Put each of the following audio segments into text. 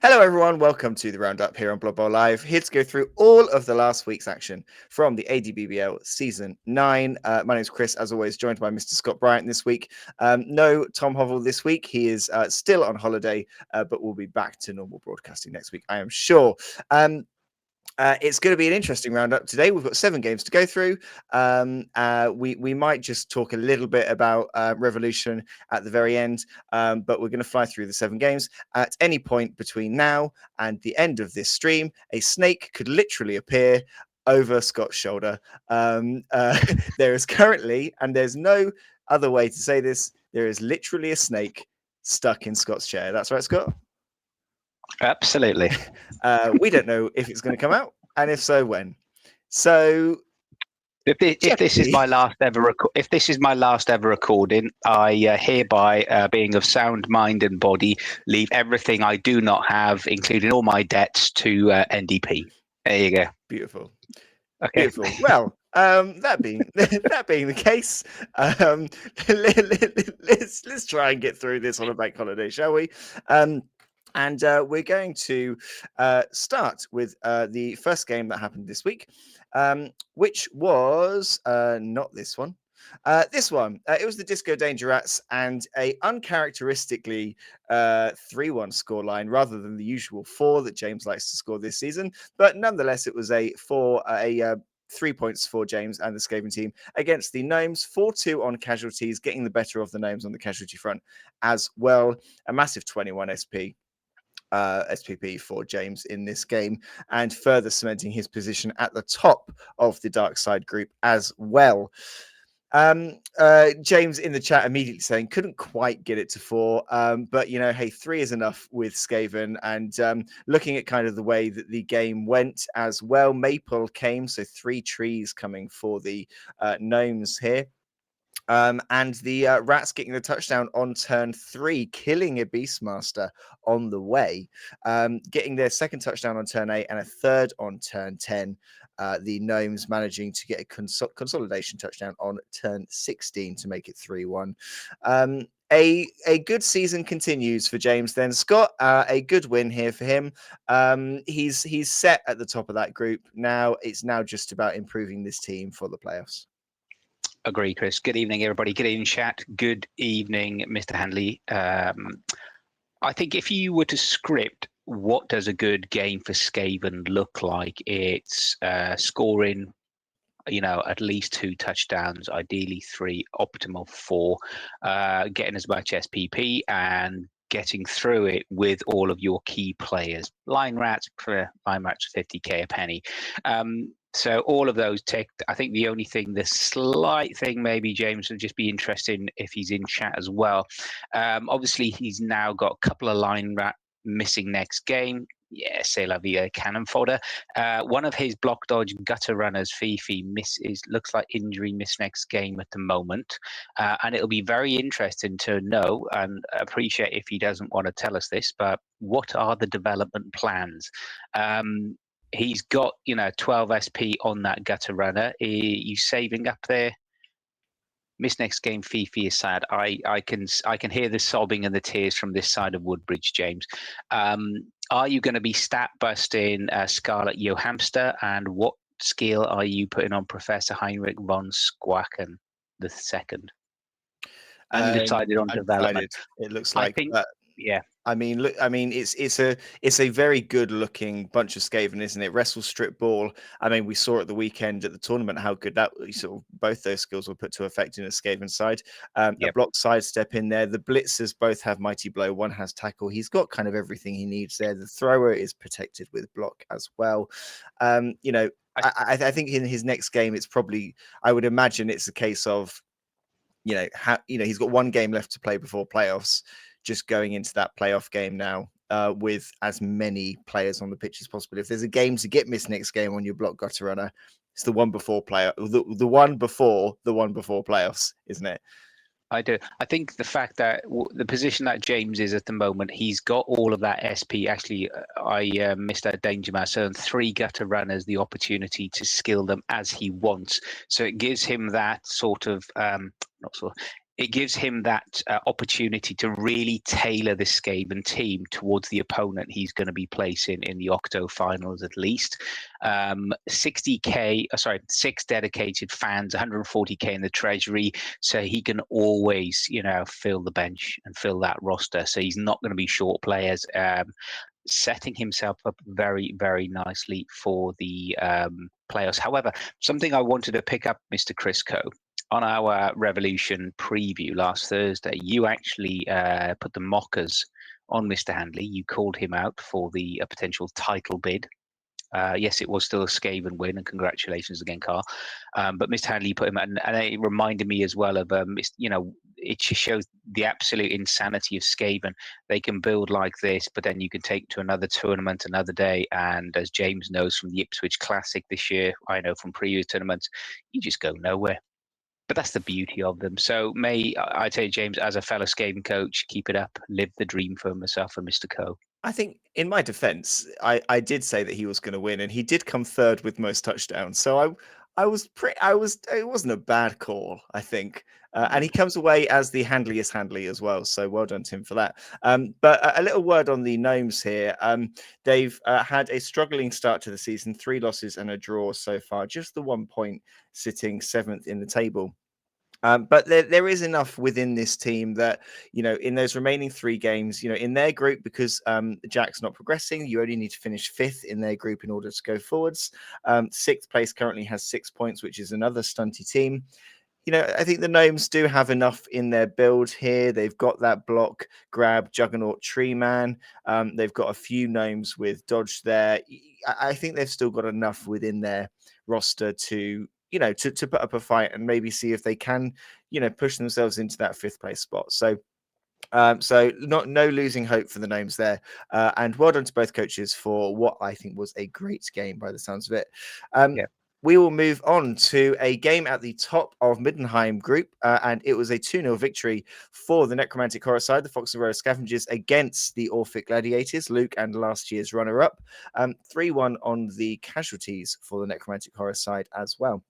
Hello, everyone. Welcome to the Roundup here on BloodbowlLive. Here to go through all of the last week's action from the A&DBBL Season 9. My name is Chris, as always, joined by Mr. Scott Bryant this week. No Tom Hovell this week. He is still on holiday, but will be back to normal broadcasting next week, I am sure. It's going to be an interesting roundup today. We've got 7 games to go through. We might just talk a little bit about Revolution at the very end, but we're going to fly through the 7 games. At any point between now and the end of this stream, a snake could literally appear over Scott's shoulder. There is currently, and there's no other way to say this, there is literally a snake stuck in Scott's chair. That's right, Scott? Absolutely. We don't know if it's going to come out, and if so, when. So, if this is my last ever recording, I hereby, being of sound mind and body, leave everything I do not have, including all my debts, to NDP. There you go. Beautiful. Okay. Beautiful. Well, that being the case, let's try and get through this on a bank holiday, shall we? And we're going to start with the first game that happened this week, which was not this one. This one, it was the Disco Danger Rats and a uncharacteristically 3-1 scoreline rather than the usual 4 that James likes to score this season. But nonetheless, it was a 3 points for James and the Skaven team against the Gnomes. 4-2 on casualties, getting the better of the Gnomes on the casualty front as well. A massive 21 SP. SPP for James in this game, and further cementing his position at the top of the Dark Side group as well. James in the chat immediately saying couldn't quite get it to 4, but hey, 3 is enough with Skaven. And looking at kind of the way that the game went as well, Maple came, so 3 trees coming for the Gnomes here. And the Rats getting the touchdown on turn 3, killing a Beastmaster on the way, getting their second touchdown on turn 8 and a third on turn 10. The Gnomes managing to get a consolidation touchdown on turn 16 to make it 3-1. A good season continues for James then. Scott, a good win here for him. He's set at the top of that group. Now it's just about improving this team for the playoffs. Agree, Chris. Good evening, everybody. Good evening, chat. Good evening, Mr. Handley. I think if you were to script what does a good game for Skaven look like, it's scoring, at least 2 touchdowns, ideally 3, optimal 4, getting as much SPP and getting through it with all of your key players. Line rats 50k a penny. So all of those ticked. I think the slight thing maybe, James, would just be interesting if he's in chat as well. Obviously, he's now got a couple of line rat missing next game. Yeah, c'est la vie, cannon fodder. One of his block dodge gutter runners, Fifi, looks like injury miss next game at the moment. And it'll be very interesting to know and appreciate if he doesn't want to tell us this, but what are the development plans? He's got 12 SP on that gutter runner. Are you saving up there? Miss next game, Fifi is sad. I can hear the sobbing and the tears from this side of Woodbridge, James. Are you going to be stat busting Scarlet Johamster? And what skill are you putting on Professor Heinrich von Squacken the second? Undecided on development. It looks like that. Yeah. I mean, look. I mean, it's a very good looking bunch of Skaven, isn't it? Wrestle, strip, ball. I mean, we saw at the weekend at the tournament how good that sort of both those skills were put to effect in a Skaven side. A block sidestep in there. The blitzers both have mighty blow. One has tackle. He's got kind of everything he needs there. The thrower is protected with block as well. I think in his next game, it's probably, I would imagine it's a case of, he's got 1 game left to play before playoffs. Just going into that playoff game now with as many players on the pitch as possible. If there's a game to get missed next game on your block gutter runner, it's the one before the one before playoffs, isn't it? I do. I think the fact that the position that James is at the moment, he's got all of that SP. Actually, I missed that danger mass, and 3 gutter runners the opportunity to skill them as he wants. So it gives him that sort of it gives him that opportunity to really tailor the Skaven team towards the opponent he's going to be placing in the Octo finals at least. 60k, sorry, 6 dedicated fans, 140k in the treasury, so he can always, fill the bench and fill that roster. So he's not going to be short players. Setting himself up very, very nicely for the playoffs. However, something I wanted to pick up, Mr. Crisco, on our Revolution preview last Thursday, you actually put the mockers on Mr. Handley. You called him out for the potential title bid. Yes, it was still a Skaven win, and congratulations again, Carl. But Mr. Handley put him out, and it reminded me as well of, it just shows the absolute insanity of Skaven. They can build like this, but then you can take to another tournament another day. And as James knows from the Ipswich Classic this year, I know from previous tournaments, you just go nowhere. But that's the beauty of them. So I tell you, James, as a fellow Skaven coach, keep it up, live the dream for myself and Mr. Coe. I think, in my defense, I did say that he was going to win, and he did come third with most touchdowns. So it wasn't a bad call, I think. And he comes away as the handliest handly as well. So well done to him for that. But a little word on the gnomes here. They've had a struggling start to the season, 3 losses and a draw so far, just the 1 point, sitting 7th in the table. But there is enough within this team that, in those remaining 3 games, in their group, because Jack's not progressing, you only need to finish 5th in their group in order to go forwards. 6th place currently has 6 points, which is another stunty team. I think the Gnomes do have enough in their build here. They've got that block, grab, Juggernaut, Tree Man. They've got a few Gnomes with Dodge there. I think they've still got enough within their roster to put up a fight and maybe see if they can, push themselves into that 5th place spot. So no losing hope for the Gnomes there, and well done to both coaches for what I think was a great game by the sounds of it. Yeah. We will move on to a game at the top of Middenheim Group, and it was a 2-0 victory for the Necromantic Horror side, the Fox and Row Scavengers, against the Orphic Gladiators, Luke, and last year's runner-up. 3-1 on the casualties for the Necromantic Horror side as well.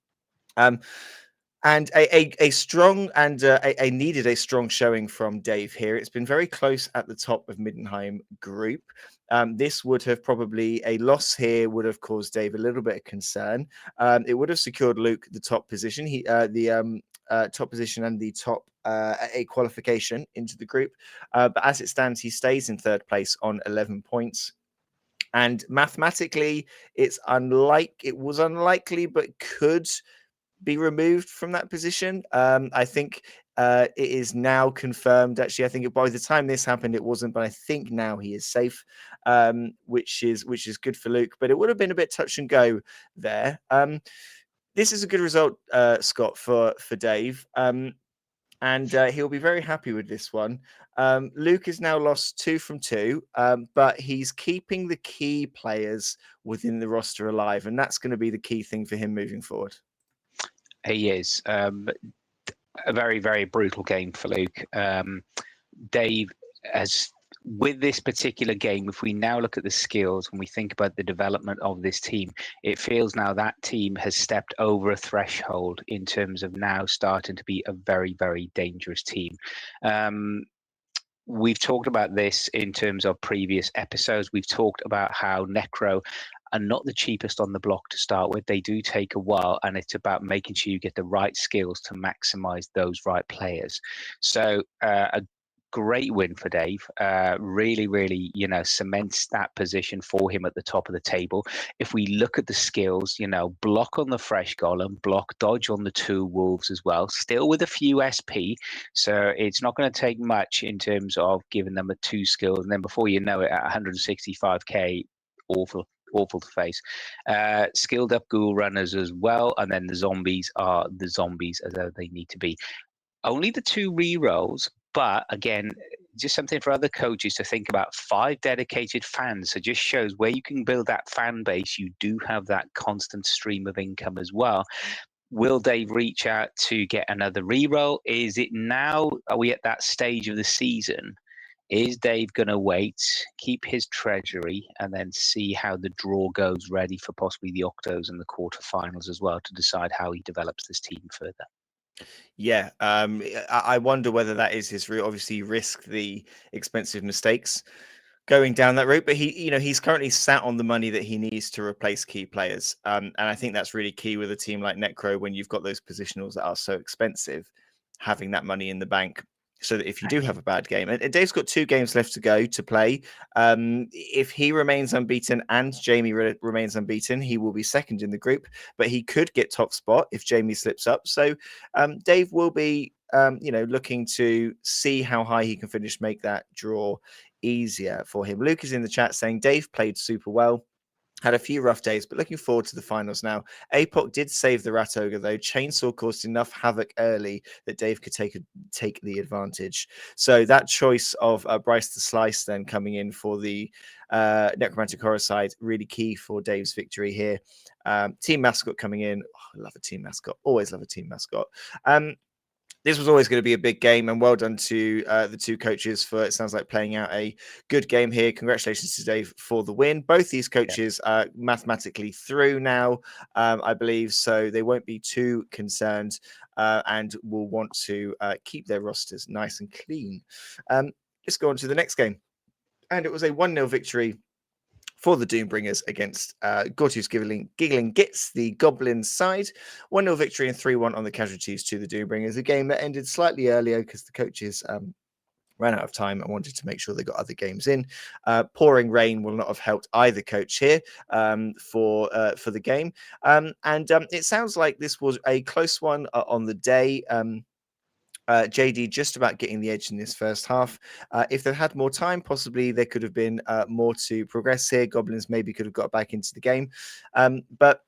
And a strong and a needed a strong showing from Dave here. It's been very close at the top of Middenheim Group. This would have probably, a loss here would have caused Dave a little bit of concern. It would have secured Luke the top position. Top position and the top a qualification into the group. But as it stands, he stays in 3rd place on 11 points. And mathematically, it was unlikely, but could be removed from that position. I think it is now confirmed. Actually, I think by the time this happened, it wasn't, but I think now he is safe, which is good for Luke. But it would have been a bit touch and go there. This is a good result, Scott, for Dave. And he'll be very happy with this one. Luke has now lost 2 from 2, but he's keeping the key players within the roster alive, and that's going to be the key thing for him moving forward. He is. A very, very brutal game for Luke. Dave has, with this particular game, if we now look at the skills and we think about the development of this team, it feels now that team has stepped over a threshold in terms of now starting to be a very, very dangerous team. We've talked about this in terms of previous episodes. We've talked about how Necro are not the cheapest on the block to start with. They do take a while, and it's about making sure you get the right skills to maximize those right players. So a great win for Dave. Really, really, cements that position for him at the top of the table. If we look at the skills, block on the Fresh Golem, block, dodge on the 2 Wolves as well, still with a few SP. So it's not going to take much in terms of giving them a 2 skills. And then before you know it, at 165k, awful to face. Skilled up ghoul runners as well, and then the zombies are the zombies as they need to be. Only the 2 rerolls, but again, just something for other coaches to think about. 5 dedicated fans, so just shows where you can build that fan base. You do have that constant stream of income as well. Will Dave reach out to get another reroll? Is it now? Are we at that stage of the season? Is Dave going to wait, keep his treasury, and then see how the draw goes, ready for possibly the octos and the quarterfinals as well, to decide how he develops this team further? Yeah, I wonder whether that is his route. Obviously, he risked the expensive mistakes going down that route, but he's currently sat on the money that he needs to replace key players, and I think that's really key with a team like Necro when you've got those positionals that are so expensive, having that money in the bank. So that if you do have a bad game, and Dave's got 2 games left to go to play, if he remains unbeaten and Jamie remains unbeaten, he will be second in the group, but he could get top spot if Jamie slips up. So Dave will be, looking to see how high he can finish, make that draw easier for him. Luke is in the chat saying Dave played super well. Had a few rough days, but looking forward to the finals now. APOC did save the Rat Ogre, though. Chainsaw caused enough havoc early that Dave could take the advantage. So that choice of Bryce the Slice then coming in for the Necromantic Horror side, really key for Dave's victory here. Team mascot coming in. Oh, I love a team mascot. Always love a team mascot. This was always going to be a big game, and well done to the 2 coaches for, it sounds like, playing out a good game here. Congratulations to Dave for the win. Both these coaches are mathematically through now, I believe, so they won't be too concerned and will want to keep their rosters nice and clean. Let's go on to the next game. And it was a 1-0 victory for the Doombringers against Gortu's Giggling gets the Goblins side. 1-0 victory and 3-1 on the casualties to the Doombringers. A game that ended slightly earlier because the coaches ran out of time and wanted to make sure they got other games in. Pouring rain will not have helped either coach here for the game. It sounds like this was a close one on the day. JD just about getting the edge in this first half. If they'd had more time, possibly there could have been more to progress here. Goblins maybe could have got back into the game. But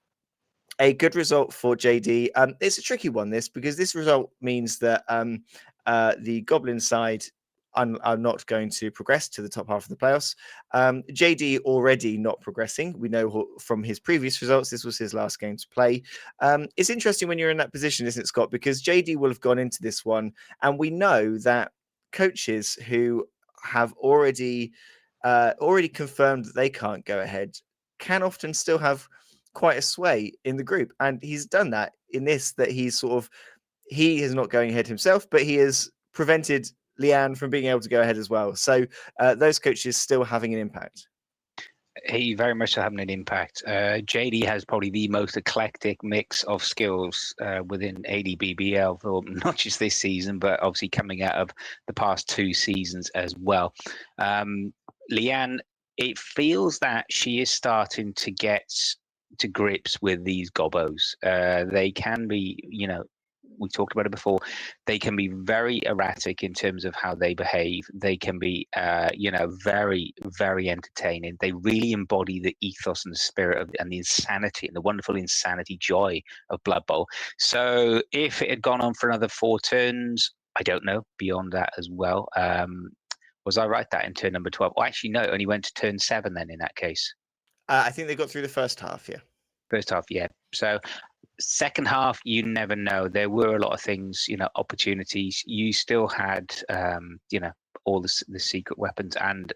a good result for JD. It's a tricky one, this, because this result means that the Goblin side are not going to progress to the top half of the playoffs. JD already not progressing. We know from his previous results, this was his last game to play. It's interesting when you're in that position, isn't it, Scott? Because JD will have gone into this one, and we know that coaches who have already confirmed that they can't go ahead can often still have quite a sway in the group, and he's done that in this. That he is not going ahead himself, but he has prevented Leanne from being able to go ahead as well. So those coaches still having an impact. He very much having an impact. JD has probably the most eclectic mix of skills within A&DBBL, for not just this season, but obviously coming out of the past 2 seasons as well. Leanne, it feels that she is starting to get to grips with these gobbos. They can be, we talked about it before, they can be very erratic in terms of how they behave. They can be, very, very entertaining. They really embody the ethos and the spirit of, and the insanity and the wonderful insanity joy of Blood Bowl. So if it had gone on for another 4 turns, I don't know, beyond that as well. Was I right that in turn number 12? Well, actually, no, it only went to turn 7 then in that case. I think they got through the first half, yeah. First half, yeah. So second half, you never know. There were a lot of things, opportunities. You still had, all the secret weapons and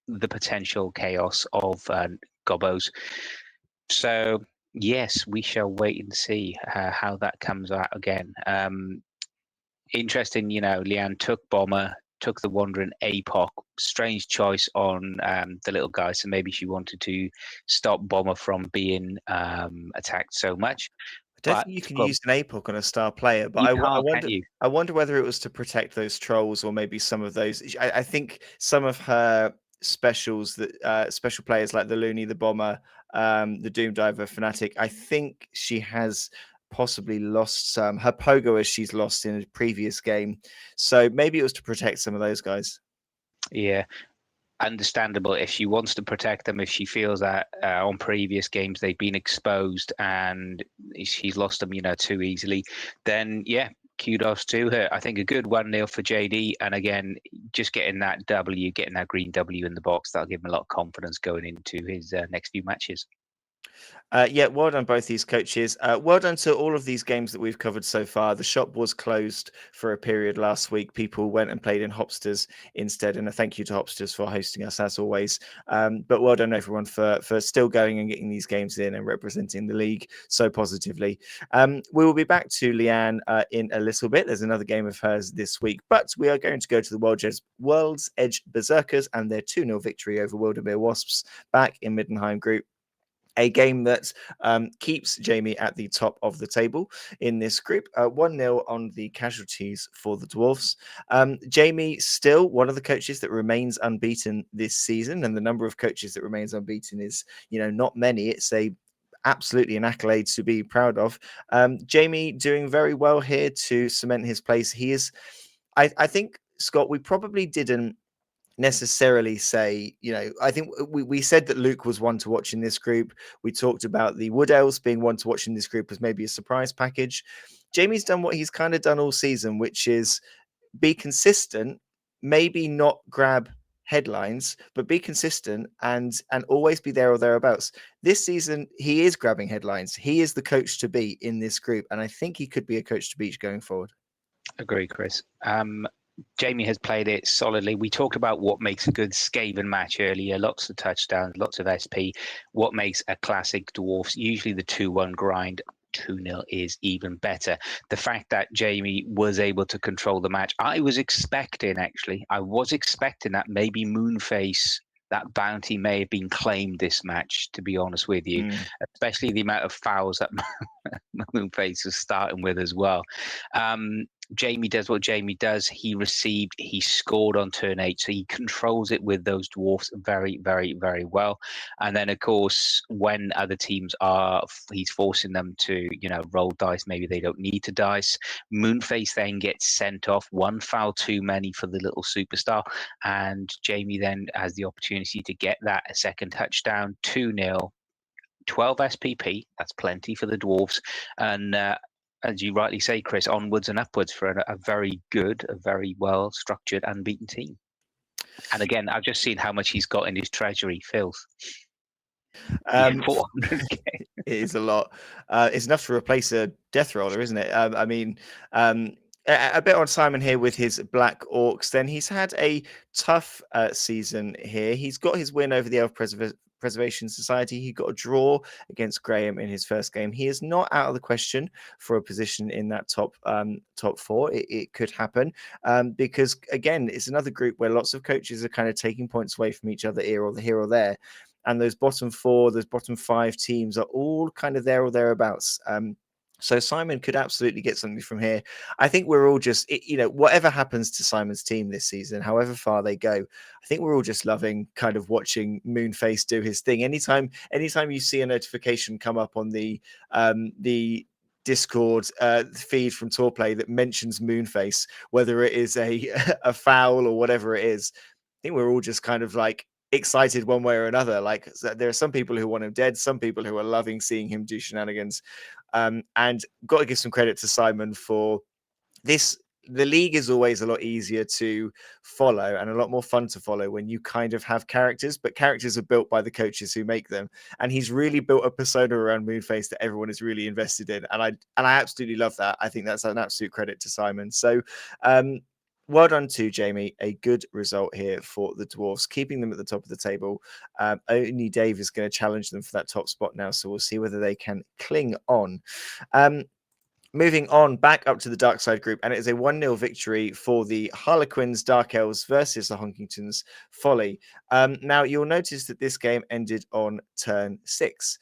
the potential chaos of gobbos. So yes, we shall wait and see how that comes out again. Interesting, Leanne took Bomber, took the Wandering APOC. Strange choice on the little guy. So maybe she wanted to stop Bomber from being attacked so much. I don't think you can use an APOC on a star player, but You can't, can you? I wonder whether it was to protect those trolls or maybe some of those. I think some of her specials, that special players like the Looney, the Bomber, the Doom Diver, Fnatic, I think she has possibly lost some. Her Pogo as she's lost in a previous game. So maybe it was to protect some of those guys. Yeah, understandable if she wants to protect them, if she feels that on previous games they've been exposed and she's lost them, too easily, then yeah, kudos to her. I think a good 1-0 for JD, and again, just getting that W, getting that green W in the box, that'll give him a lot of confidence going into his next few matches. Yeah, well done, both these coaches. Well done to all of these games that we've covered so far. The shop was closed for a period last week. People went and played in Hopsters instead, and a thank you to Hopsters for hosting us as always. But well done, everyone, for still going and getting these games in and representing the league so positively. We will be back to Leanne in a little bit. There's another game of hers this week, but we are going to go to the World's Edge Berserkers and their 2-0 victory over Wildermere Wasps back in Middenheim Group, a game that keeps Jamie at the top of the table in this group. 1-0 on the casualties for the Dwarfs. Jamie, still one of the coaches that remains unbeaten this season, and the number of coaches that remains unbeaten is, not many. It's absolutely an accolade to be proud of. Jamie doing very well here to cement his place. He is, I think, Scott, we probably didn't necessarily say, I think we said that Luke was one to watch in this group. We talked about the Wood Elves being one to watch in this group as maybe a surprise package. Jamie's done what he's kind of done all season, which is be consistent, maybe not grab headlines, but be consistent and always be there or thereabouts. This season, he is grabbing headlines. He is the coach to beat in this group, and I think he could be a coach to beat going forward. Agree, Chris. Jamie has played it solidly. We talked about what makes a good Skaven match earlier. Lots of touchdowns, lots of SP. What makes a classic Dwarfs? Usually the 2-1 grind. 2-0 is even better. The fact that Jamie was able to control the match, I was expecting that maybe Moonface, that bounty may have been claimed this match, to be honest with you, especially the amount of fouls that Moonface was starting with as well. Jamie does what Jamie does. He scored on turn 8, so he controls it with those Dwarfs very, very, very well. And then, of course, when other teams he's forcing them to, roll dice. Maybe they don't need to dice. Moonface then gets sent off. One foul too many for the little superstar. And Jamie then has the opportunity to get that second touchdown, 2-0. 12 SPP, that's plenty for the Dwarves. And as you rightly say, Chris, onwards and upwards for a very good, a very well structured, unbeaten team. And again, I've just seen how much he's got in his treasury, filth. 400k. It is a lot. It's enough to replace a death roller, isn't it? A bit on Simon here with his Black Orcs. Then he's had a tough season here. He's got his win over the Elf Preservation Society. He got a draw against Graham in his first game. He is not out of the question for a position in that top 4. It could happen because, again, it's another group where lots of coaches are kind of taking points away from each other here or there. And those bottom 4, those bottom 5 teams are all kind of there or thereabouts. So Simon could absolutely get something from here. I think we're all just, whatever happens to Simon's team this season, however far they go, I think we're all just loving kind of watching Moonface do his thing. Anytime you see a notification come up on the Discord feed from Torplay that mentions Moonface, whether it is a foul or whatever it is, I think we're all just kind of like excited one way or another. Like, there are some people who want him dead, some people who are loving seeing him do shenanigans. And got to give some credit to Simon for this. The league is always a lot easier to follow and a lot more fun to follow when you kind of have characters, but characters are built by the coaches who make them. And he's really built a persona around Moonface that everyone is really invested in. And I absolutely love that. I think that's an absolute credit to Simon. So, well done to Jamie. A good result here for the Dwarfs, keeping them at the top of the table. Only Dave is going to challenge them for that top spot now, so we'll see whether they can cling on. Moving on back up to the Dark Side group, and it is a 1-0 victory for the Harlequins Dark Elves versus the Honkingtons Folly. Now, you'll notice that this game ended on turn 6.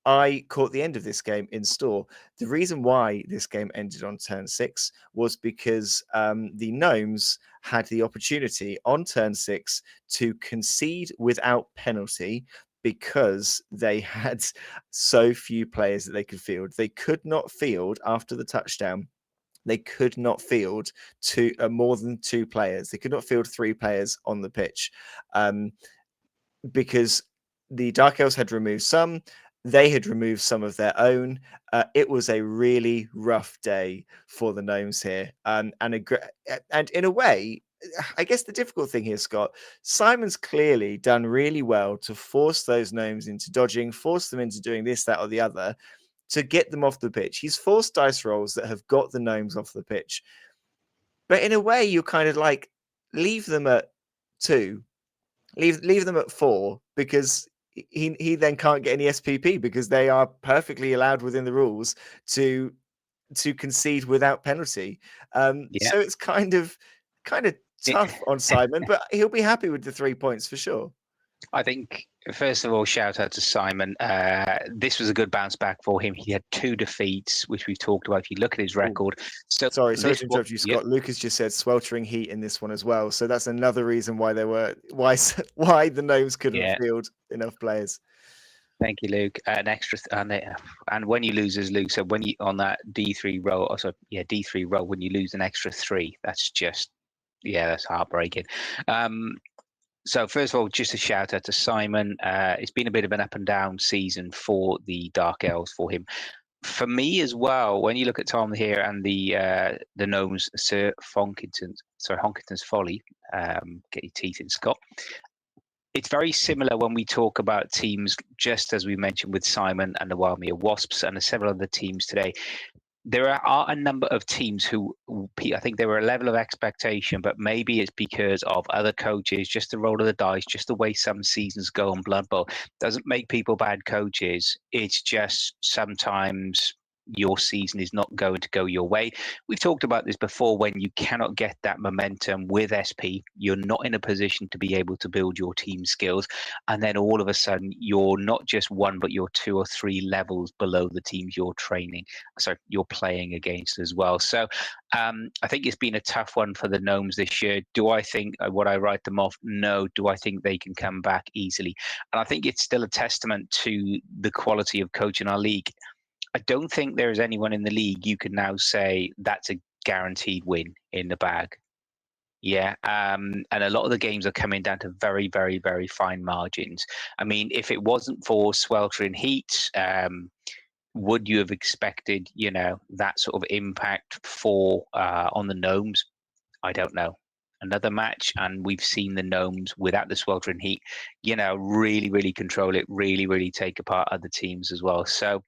I caught the end of this game in store. The reason why this game ended on turn 6 was because the Gnomes had the opportunity on turn 6 to concede without penalty because they had so few players that they could field. They could not field after the touchdown. They could not field more than 2 players. They could not field 3 players on the pitch because the Dark Elves had removed some. They had removed some of their own. It was a really rough day for the Gnomes here, and in a way, I guess the difficult thing here, Scott, Simon's clearly done really well to force those gnomes into dodging, force them into doing this, that, or the other to get them off the pitch. He's forced dice rolls that have got the gnomes off the pitch. But in a way, you kind of like leave them at 2, leave them at 4, because he then can't get any SPP because they are perfectly allowed within the rules to concede without penalty. Yeah. So it's kind of tough on Simon, but he'll be happy with the 3 points for sure. I think, first of all, shout out to Simon. This was a good bounce back for him. He had 2 defeats, which we've talked about. If you look at his record, Sorry to interrupt you, Scott. Lucas just said sweltering heat in this one as well, so that's another reason why why the gnomes couldn't field enough players. Thank you, Luke. An extra, and when you lose, as Luke said, when you on that D3 roll, D3 roll, when you lose an extra 3, that's just, that's heartbreaking. So first of all, just a shout out to Simon. It's been a bit of an up and down season for the Dark Elves for him. For me as well, when you look at Tom here and the gnomes, Sir Honkington's Folly, get your teeth in, Scott. It's very similar when we talk about teams, just as we mentioned with Simon and the Wildmere Wasps and several other teams today. There are a number of teams who I think there were a level of expectation, but maybe it's because of other coaches, just the roll of the dice, just the way some seasons go on Blood Bowl. Doesn't make people bad coaches. It's just sometimes your season is not going to go your way. We've talked about this before. When you cannot get that momentum with SP, you're not in a position to be able to build your team skills. And then all of a sudden, you're not just 1, but you're 2 or 3 levels below the teams you're playing against as well. So I think it's been a tough one for the Gnomes this year. Do I think, would I write them off? No. Do I think they can come back easily? And I think it's still a testament to the quality of coach in our league. I don't think there is anyone in the league you can now say that's a guaranteed win in the bag. Yeah, and a lot of the games are coming down to very, very, very fine margins. I mean, if it wasn't for sweltering heat, would you have expected, that sort of impact for on the Gnomes? I don't know. Another match, and we've seen the Gnomes without the sweltering heat, really, really control it, really, really take apart other teams as well. So,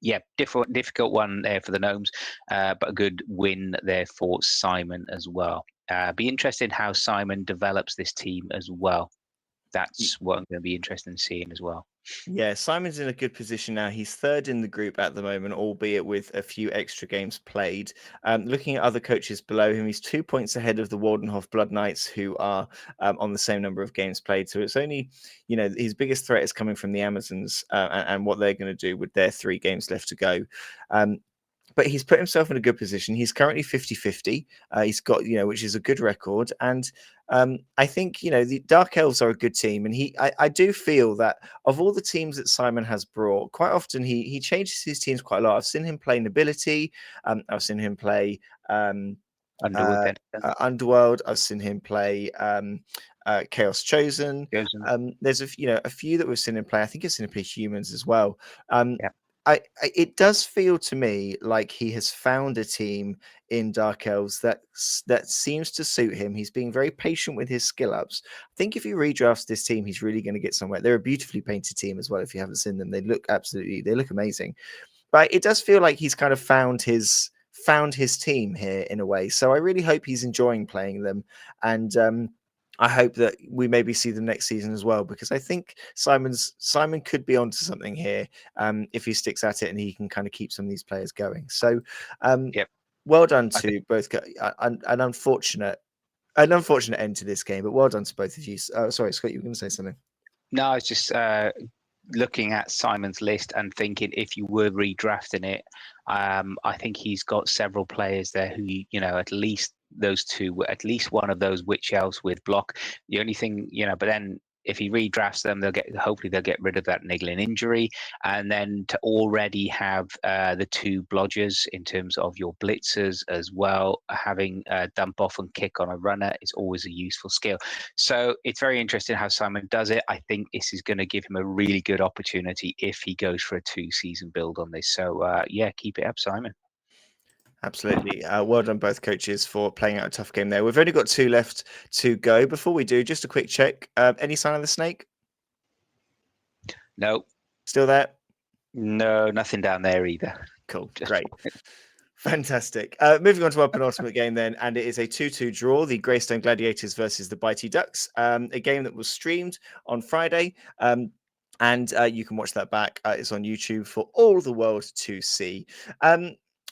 yeah, difficult one there for the Gnomes, but a good win there for Simon as well. Be interested how Simon develops this team as well. That's what I'm going to be interested in seeing as well. Yeah, Simon's in a good position now. He's 3rd in the group at the moment, albeit with a few extra games played. Looking at other coaches below him, he's 2 points ahead of the Waldenhof Blood Knights, who are on the same number of games played. So it's only, his biggest threat is coming from the Amazons and what they're going to do with their 3 games left to go. But he's put himself in a good position. He's currently 50-50. He's got, which is a good record. And I think, the Dark Elves are a good team. And I do feel that of all the teams that Simon has brought, quite often he changes his teams quite a lot. I've seen him play Nobility. I've seen him play Underworld. I've seen him play Chaos Chosen. There's a few that we've seen him play. I think I've seen him play Humans as well. It does feel to me like he has found a team in Dark Elves that seems to suit him. He's being very patient with his skill ups. I think if he redrafts this team, he's really going to get somewhere. They're a beautifully painted team as well. If you haven't seen them, they look amazing. But it does feel like he's kind of found his team here in a way. So I really hope he's enjoying playing them, and I hope that we maybe see them next season as well, because I think Simon could be onto something here if he sticks at it and he can kind of keep some of these players going. So, well done to both. An unfortunate end to this game, but well done to both of you. Sorry, Scott, you were going to say something. No, I was just looking at Simon's list and thinking if you were redrafting it, I think he's got several players there who, at least those 2, at least one of those witch elves with block. The only thing, but then if he redrafts them, hopefully they'll get rid of that niggling injury, and then to already have the 2 blodgers in terms of your blitzers as well, having dump off and kick on a runner is always a useful skill. So it's very interesting how Simon does it. I think this is going to give him a really good opportunity if he goes for a 2-season build on this. So keep it up, Simon. Absolutely. Well done, both coaches, for playing out a tough game there. We've only got 2 left to go. Before we do, just a quick check. Any sign of the snake? No, Still there? no, nothing down there either. Cool. Just Great. Fantastic. Moving on to our penultimate game then, and it is a 2-2 draw, the Greystone Gladiators versus the Bitey Ducks, a game that was streamed on Friday. And you can watch that back. It's on YouTube for all the world to see.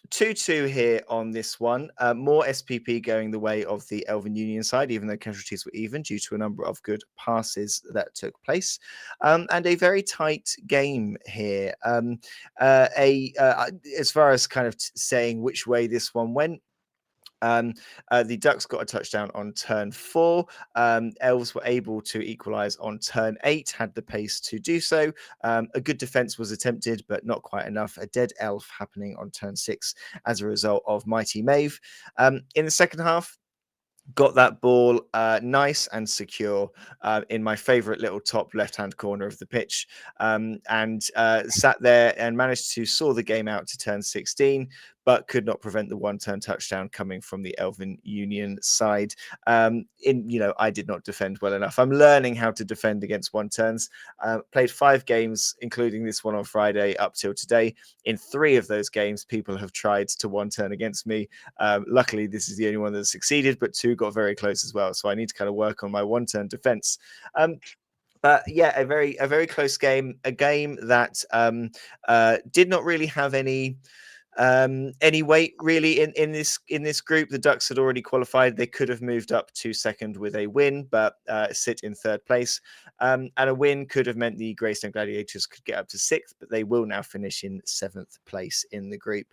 2-2 here on this one. More SPP going the way of the Elven Union side, even though casualties were even due to a number of good passes that took place. And a very tight game here. As far as kind of saying which way this one went, the Ducks got a touchdown on turn 4. Elves were able to equalise on turn 8, had the pace to do so. A good defence was attempted, but not quite enough. A dead elf happening on turn 6 as a result of Mighty Maeve. In the second half, got that ball nice and secure in my favorite little top left-hand corner of the pitch, and sat there and managed to saw the game out to turn 16, but could not prevent the one-turn touchdown coming from the Elven Union side. I did not defend well enough. I'm learning how to defend against one-turns. Played 5 games, including this one on Friday, up till today. In 3 of those games, people have tried to one-turn against me. Luckily, this is the only one that succeeded, but 2 got very close as well. So I need to kind of work on my one-turn defense. But yeah, a very close game. A game that did not really have any weight really in this group. The Ducks had already qualified. They could have moved up to second with a win, but sit in third place. And a win could have meant the Greystone Gladiators could get up to 6th, but they will now finish in 7th place in the group.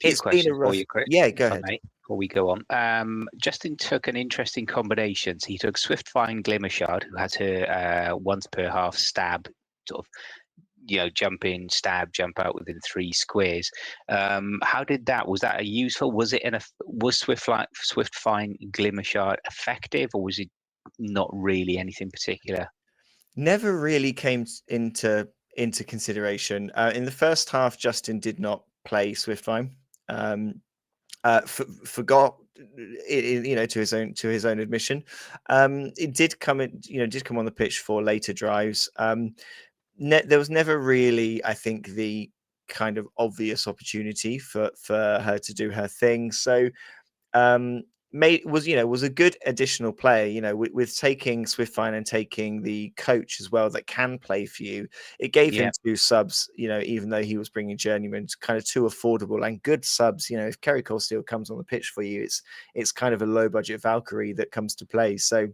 Few It's been a questions for rough. you, Chris. Yeah, go if I ahead. may, before we go on. Justin took an interesting combination. So he took Swiftfine Glimmershard, who has her once per half stab, sort of, jump in, stab, jump out within 3 squares. How did that? Was that a useful? Was Swiftfine Glimmershard effective, or was it not really anything particular? Never really came into consideration. In the first half, Justin did not play Swiftfine. Forgot it, to his own admission. It did come on the pitch for later drives. There was never really, I think, the kind of obvious opportunity for her to do her thing. So was a good additional player, with taking Swiftfine and taking the coach as well that can play for you. It gave him 2 subs, even though he was bringing journeyman, kind of 2 affordable and good subs. If Kerry Colesteele comes on the pitch for you, it's kind of a low budget Valkyrie that comes to play. So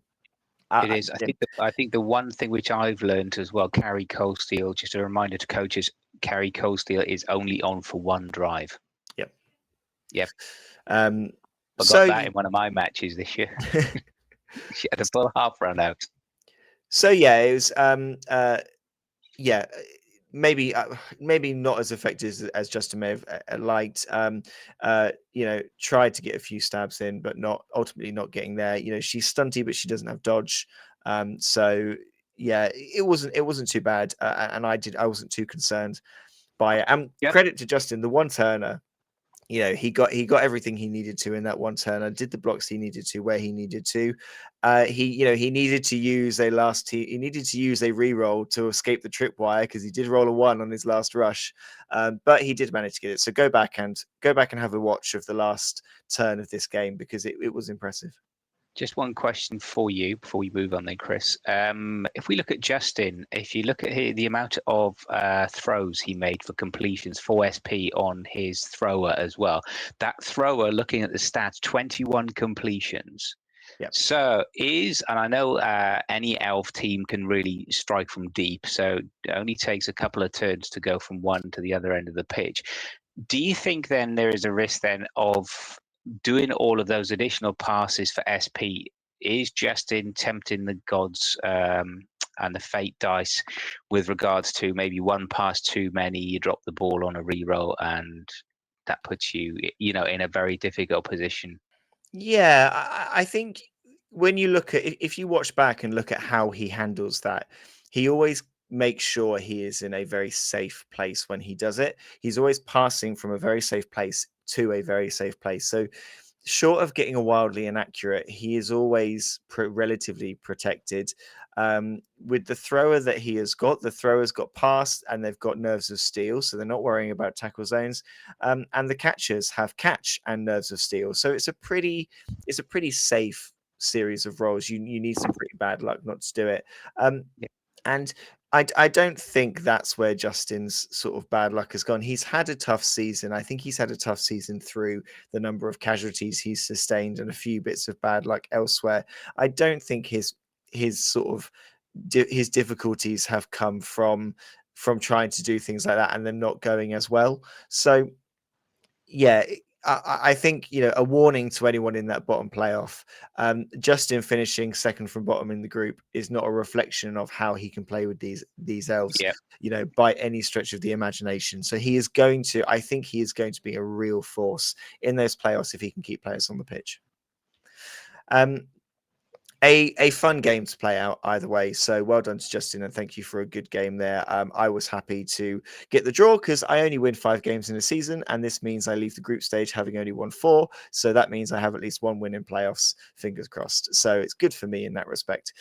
it is. I think the one thing which I've learned as well, Kerry Colesteele, just a reminder to coaches, Kerry Colesteele is only on for 1 drive. Yep. I got that in one of my matches this year. She had a full half run out. So yeah, it was maybe not as effective as Justin may have liked. Tried to get a few stabs in, but ultimately not getting there. She's stunty, but she doesn't have dodge. So yeah, it wasn't too bad, and I wasn't too concerned by it. Credit to Justin, the one turner. He got everything he needed to in that one turner, did the blocks he needed to where he needed to. He needed to use a reroll to escape the tripwire, because he did roll a 1 on his last rush, but he did manage to get it. So go back and have a watch of the last turn of this game, because it was impressive. Just one question for you before we move on then, Chris. If we look at Justin, if you look at the amount of throws he made for completions, 4 SP on his thrower as well. That thrower, looking at the stats, 21 completions. Yep. So and I know any elf team can really strike from deep, so it only takes a couple of turns to go from one to the other end of the pitch. Do you think then there is a risk then of doing all of those additional passes for SP? Is Justin tempting the gods and the fate dice with regards to maybe 1 pass too many, you drop the ball on a reroll, and that puts you, in a very difficult position? Yeah, I think when you look at, if you watch back and look at how he handles that, he always makes sure he is in a very safe place when he does it. He's always passing from a very safe place to a very safe place. So short of getting a wildly inaccurate, he is always relatively protected. With the thrower that he has got, the thrower's got pass and they've got nerves of steel, so they're not worrying about tackle zones. And the catchers have catch and nerves of steel, so it's a pretty safe series of roles. You need some pretty bad luck not to do it. Yeah. And I don't think that's where Justin's sort of bad luck has gone. He's had a tough season. I think he's had a tough season through the number of casualties he's sustained and a few bits of bad luck elsewhere. I don't think his sort of his difficulties have come from trying to do things like that and then not going as well. So yeah, I think a warning to anyone in that bottom playoff. Justin finishing second from bottom in the group is not a reflection of how he can play with these elves, Yeah. by any stretch of the imagination. So he is going to. I think he is going to be a real force in those playoffs if he can keep players on the pitch. A fun game to play out either way. So well done to Justin, and thank you for a good game there. I was happy to get the draw because I only win 5 games in a season, and this means I leave the group stage having only won 4. So that means I have at least 1 win in playoffs. Fingers crossed. So it's good for me in that respect.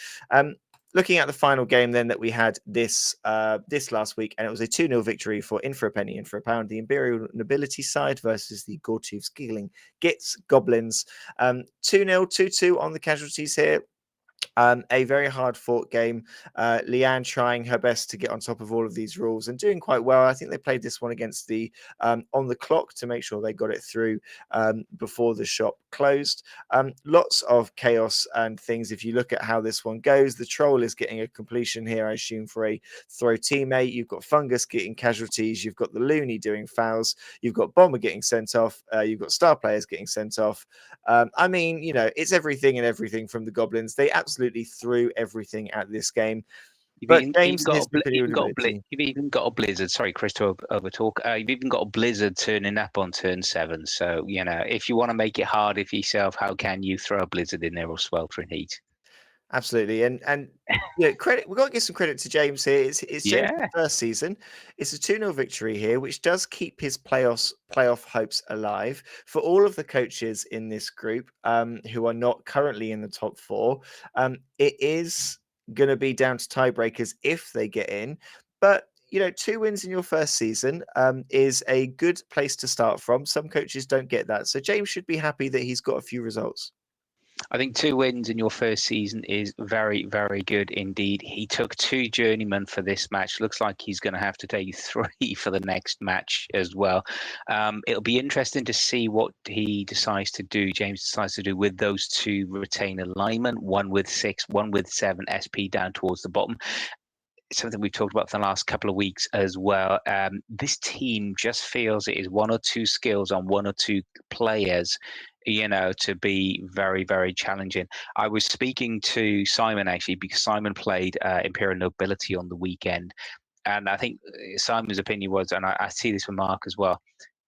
Looking at the final game then that we had this last week, and it was a 2-0 victory for In for a Penny, In for a Pound, the Imperial Nobility side versus the Gortooth's Giggling Gits Goblins. 2-0, 2-2 on the casualties here. A very hard fought game. Leanne trying her best to get on top of all of these rules and doing quite well. I think they played this one against the on the clock to make sure they got it through before the shop closed. Lots of chaos and things. If you look at how this one goes, the troll is getting a completion here, I assume, for a throw teammate. You've got Fungus getting casualties. You've got the Looney doing fouls. You've got Bomber getting sent off. You've got star players getting sent off. I mean, it's everything and everything from the Goblins. They absolutely threw everything at this game. But James and his Imperial Nobility. You've even got a blizzard. Sorry, Chris, to overtalk. You've even got a blizzard turning up on turn 7. So if you want to make it harder for yourself, how can you throw a blizzard in there or sweltering heat? Absolutely, and credit. We've got to give some credit to James here. It's James' first season. It's a 2-0 victory here, which does keep his playoff hopes alive for all of the coaches in this group who are not currently in the top 4. It is going to be down to tiebreakers if they get in, but 2 wins in your first season is a good place to start from. Some coaches don't get that, so James should be happy that he's got a few results. I think 2 wins in your first season is very, very good indeed. He took 2 journeymen for this match. Looks like he's going to have to take 3 for the next match as well. It'll be interesting to see what he decides to do, James decides to do with those 2 retain alignment, one with 6, one with 7 SP down towards the bottom. Something we've talked about for the last couple of weeks as well. This team just feels it is 1 or 2 skills on 1 or 2 players, to be very, very challenging. I was speaking to Simon actually because Simon played Imperial Nobility on the weekend, and I think Simon's opinion was, and I see this from Mark as well,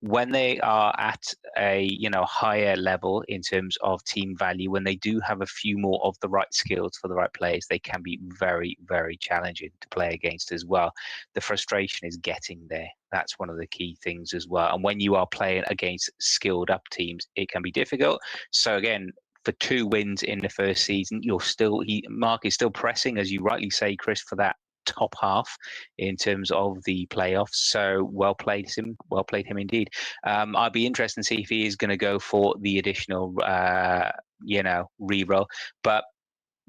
when they are at a higher level in terms of team value, when they do have a few more of the right skills for the right players, they can be very, very challenging to play against as well. The frustration is getting there. That's one of the key things as well. And when you are playing against skilled up teams, it can be difficult. So again, for 2 wins in the first season, Mark is still pressing, as you rightly say, Chris, for that top half in terms of the playoffs. So well played him indeed. I'd be interested to see if he is going to go for the additional reroll. But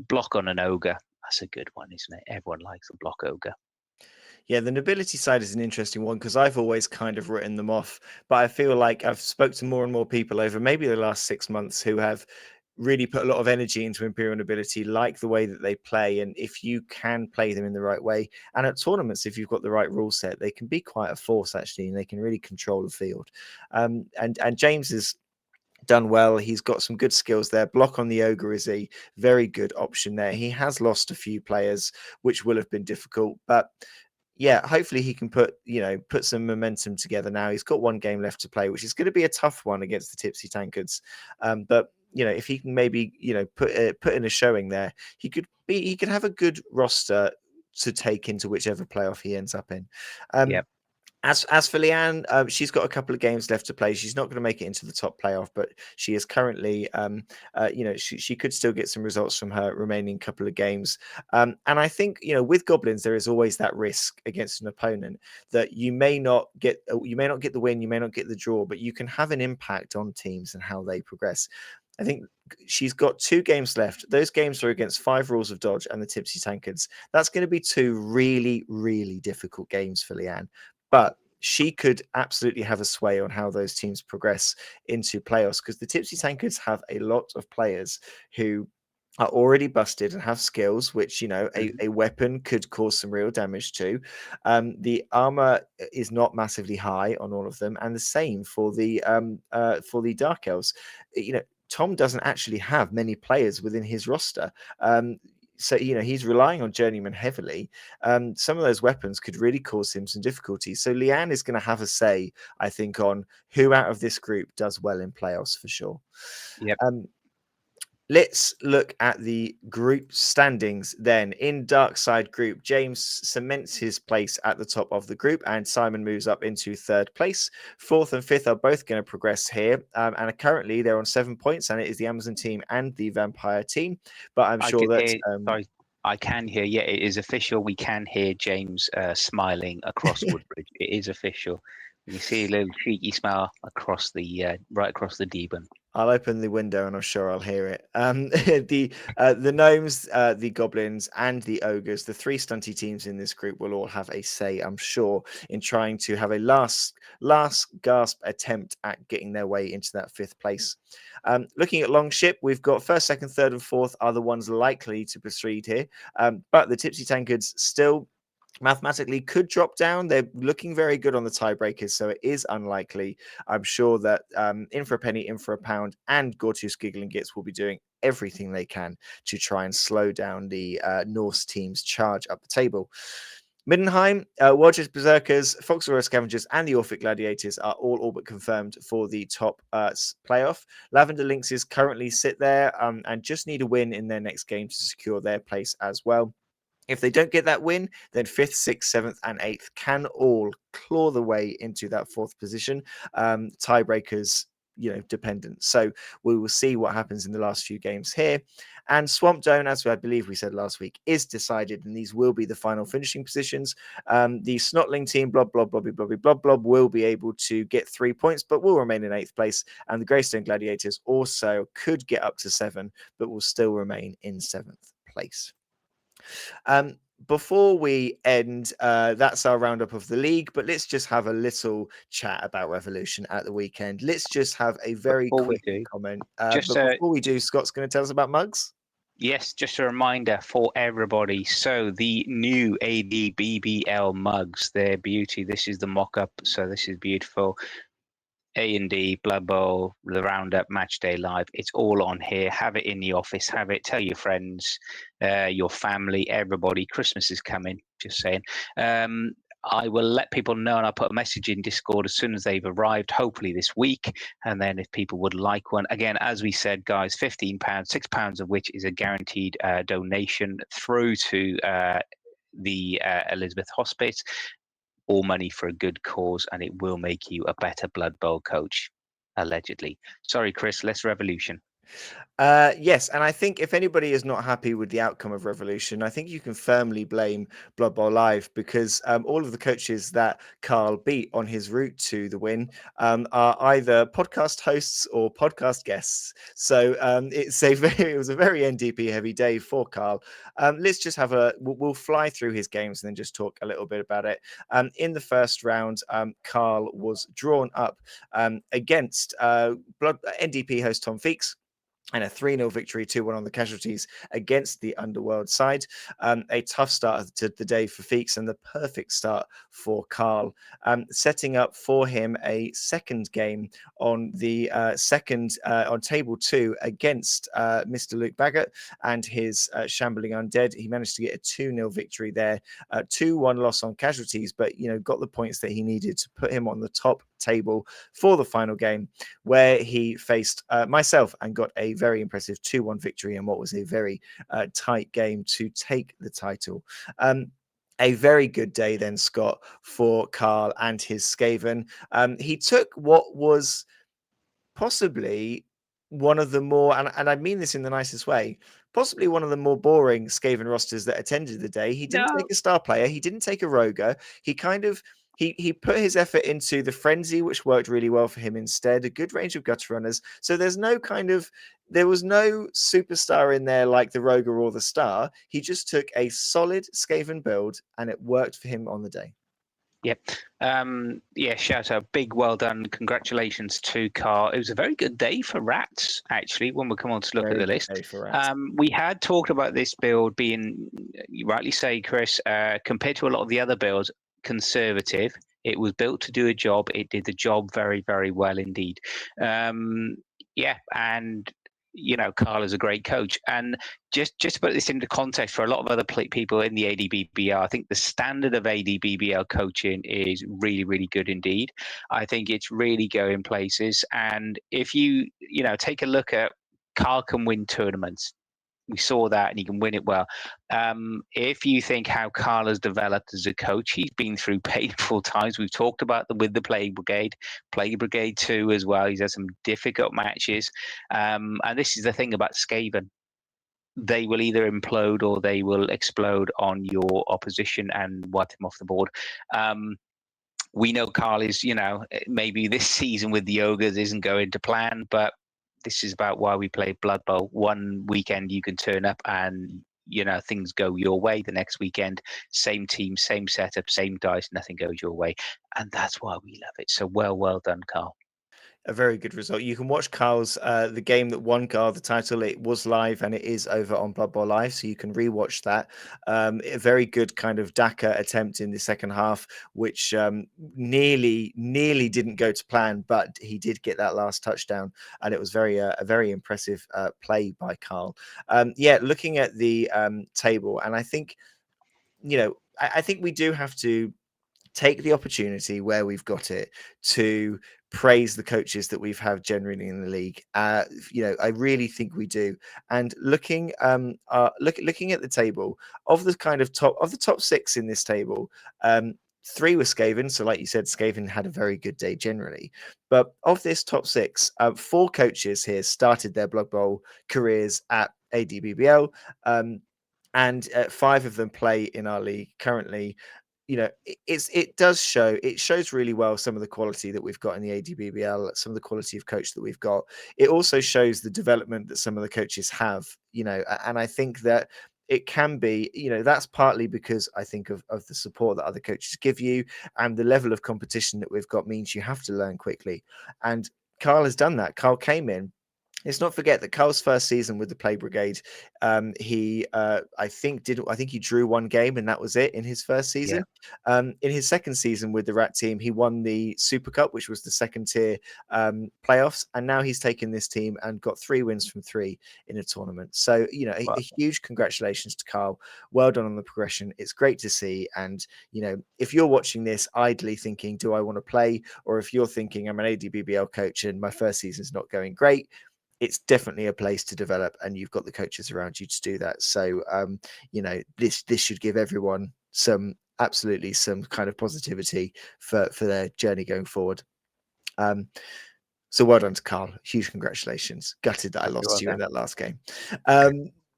block on an ogre, that's a good one, isn't it? Everyone likes a block ogre. Yeah, the nobility side is an interesting one because I've always kind of written them off, but I feel like I've spoke to more and more people over maybe the last 6 months who have really put a lot of energy into Imperial Nobility, like the way that they play. And if you can play them in the right way, and at tournaments, if you've got the right rule set, they can be quite a force actually, and they can really control the field. And James is done well. He's got some good skills there. Block on the ogre is a very good option there. He has lost a few players, which will have been difficult, but yeah, hopefully he can put some momentum together now. He's got 1 game left to play, which is going to be a tough one against the Tipsy Tankards. But if he can maybe put in a showing there, he could have a good roster to take into whichever playoff he ends up in. Yep. As for Leanne, she's got a couple of games left to play. She's not going to make it into the top playoff, but she is currently, she could still get some results from her remaining couple of games. And I think, with goblins, there is always that risk against an opponent that you may not get the win, you may not get the draw, but you can have an impact on teams and how they progress. I think she's got 2 games left. Those games are against 5 Rules of Dodge and the Tipsy Tankards. That's going to be 2 really, really difficult games for Leanne. But she could absolutely have a sway on how those teams progress into playoffs because the Tipsy Tankards have a lot of players who are already busted and have skills, which a weapon could cause some real damage to. The armor is not massively high on all of them, and the same for the Dark Elves. Tom doesn't actually have many players within his roster. So he's relying on journeyman heavily. Some of those weapons could really cause him some difficulties. So Leanne is going to have a say, I think, on who out of this group does well in playoffs for sure. Yep. Let's look at the group standings then. In Dark Side Group, James cements his place at the top of the group, and Simon moves up into 3rd place. 4th and 5th are both going to progress here, and currently they're on 7 points, and it is the Amazon team and the Vampire team. But I'm I sure can that hear. Sorry, I can hear. Yeah, it is official. We can hear James smiling across Woodbridge. It is official. You see a little cheeky smile across the right across the Deben. I'll open the window and I'm sure I'll hear it. The gnomes, the goblins, and the ogres, the 3 stunty teams in this group will all have a say, I'm sure, in trying to have a last gasp attempt at getting their way into that 5th place. Looking at Longship, we've got 1st, 2nd, 3rd, and 4th are the ones likely to proceed here, but the Tipsy Tankards still mathematically could drop down. They're looking very good on the tiebreakers, so it is unlikely. I'm sure that In for a Penny, In for a Pound, and Gortus Giggling Gits will be doing everything they can to try and slow down the Norse team's charge up the table. Middenheim, Wodgers Berserkers, Foxaurora Scavengers, and the Orphic Gladiators are all but confirmed for the top playoff. Lavender Lynxes currently sit there and just need a win in their next game to secure their place as well. If they don't get that win, then 5th, 6th, 7th, and 8th can all claw the way into that 4th position. Tiebreakers, dependent. So we will see what happens in the last few games here. And Swamp Dome, as I believe we said last week, is decided, and these will be the final finishing positions. The Snotling team, blob, blob, blobby, blobby, blob, blob, will be able to get 3 points, but will remain in 8th place. And the Greystone Gladiators also could get up to 7, but will still remain in 7th place. Before we end, that's our roundup of the league, but let's just have a little chat about Revolution at the weekend. Let's just have a very Before we quick do, comment. just But before we do, Scott's going to tell us about mugs. yes, just a reminder for everybody. So the new A&DBBL mugs, their beauty. This is the mock-up, so this is beautiful. A&D, Blood Bowl, the Roundup, Match Day Live. It's all on here. Have it in the office. Have it. Tell your friends, your family, everybody. Christmas is coming. Just saying. I will let people know, and I'll put a message in Discord as soon as they've arrived, hopefully this week. And then if people would like one, again, as we said, guys, £15, £6 of which is a guaranteed donation through to the Elizabeth Hospice. All money for a good cause, and it will make you a better Blood Bowl coach, allegedly. Sorry, Chris, less revolution. Yes, and I think if anybody is not happy with the outcome of Revolution, I think you can firmly blame BloodbowlLive because all of the coaches that Carl beat on his route to the win are either podcast hosts or podcast guests. So it was a very NDP heavy day for Carl. Let's just we'll fly through his games and then just talk a little bit about it. In the first round, Carl was drawn up against NDP host Tom Feeks, and a 3-0 victory, 2-1 on the casualties against the Underworld side. A tough start to the day for Feeks and the perfect start for Carl, setting up for him a second game on the on table 2 against Mr. Luke Baggett and his Shambling Undead. He managed to get a 2-0 victory there, 2-1 loss on casualties, but got the points that he needed to put him on the top table for the final game, where he faced myself and got a very impressive 2-1 victory in what was a very tight game to take the title. A very good day then, Scott, for Carl and his Skaven. He took what was possibly one of the more, and I mean this in the nicest way, possibly one of the more boring Skaven rosters that attended the day. He didn't take No. a star player. He didn't take a roger. He kind of he put his effort into the frenzy, which worked really well for him instead. A good range of gutter runners. So there was no superstar in there like the roger or the star. He just took a solid Skaven build, and it worked for him on the day. Yep. Yeah, shout out. Big well done. Congratulations to Carl. It was a very good day for rats, actually, when we come on to look at Very the good list. day for rats. We had talked about this build being, you rightly say, Chris, compared to a lot of the other builds, conservative. It was built to do a job. It did the job very, very well indeed. Yeah, and Carl is a great coach. And just to put this into context for a lot of other people in the A&DBBL, I think the standard of A&DBBL coaching is really, really good indeed. I think it's really going places. And if you take a look at Carl can win tournaments. We saw that, and he can win it well. If you think how Carl has developed as a coach, he's been through painful times. We've talked about them with the Plague Brigade 2 as well. He's had some difficult matches. And this is the thing about Skaven. They will either implode or they will explode on your opposition and wipe them off the board. We know Carl is, maybe this season with the Ogres isn't going to plan, but this is about why we play Blood Bowl. One weekend you can turn up and things go your way. The next weekend, same team, same setup, same dice, nothing goes your way, and that's why we love it. So well done, Carl. A very good result. You can watch Carl's the game that won Carl the title. It was live and it is over on BloodbowlLive, so you can rewatch that. A very good kind of Daka attempt in the second half, which nearly didn't go to plan, but he did get that last touchdown, and it was a very impressive play by Carl. Yeah, looking at the table, and I think I think we do have to take the opportunity where we've got it to praise the coaches that we've had generally in the league. I really think we do. And looking at the table of the kind of top six in this table, three were Skaven. So, like you said, Skaven had a very good day generally. But of this top six, four coaches here started their Blood Bowl careers at A&DBBL. And five of them play in our league currently. It shows really well some of the quality that we've got in the A&DBBL, some of the quality of coach that we've got. It also shows the development that some of the coaches have, and I think that it can be, that's partly because I think of the support that other coaches give you, and the level of competition that we've got means you have to learn quickly. And Carl has done that. Carl came in. Let's not forget that Carl's first season with the Plague Brigade, I think he drew one game and that was it in his first season. In his second season with the Rat team, he won the Super Cup, which was the second tier playoffs, and now he's taken this team and got 3 wins from 3 in a tournament. So a huge congratulations to Carl. Well done on the progression. It's great to see. And if you're watching this idly thinking, do I want to play? Or if you're thinking, I'm an A&DBBL coach and my first season's not going great, it's definitely a place to develop, and you've got the coaches around you to do that. So, this should give everyone some kind of positivity for their journey going forward. So well done to Carl. Huge congratulations. Gutted that I lost you in that last game.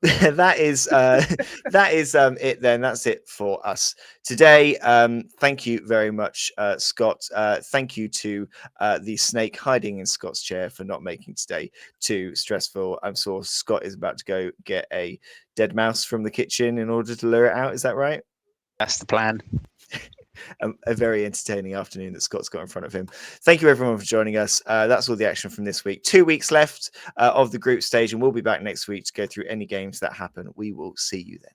That is it then. That's it for us today. Thank you very much, Scott. Thank you to the snake hiding in Scott's chair for not making today too stressful. I'm sure Scott is about to go get a dead mouse from the kitchen in order to lure it out. Is that right? That's the plan. A very entertaining afternoon that Scott's got in front of him. Thank you everyone for joining us. That's all the action from this week. 2 weeks left of the group stage, and we'll be back next week to go through any games that happen. We will see you then.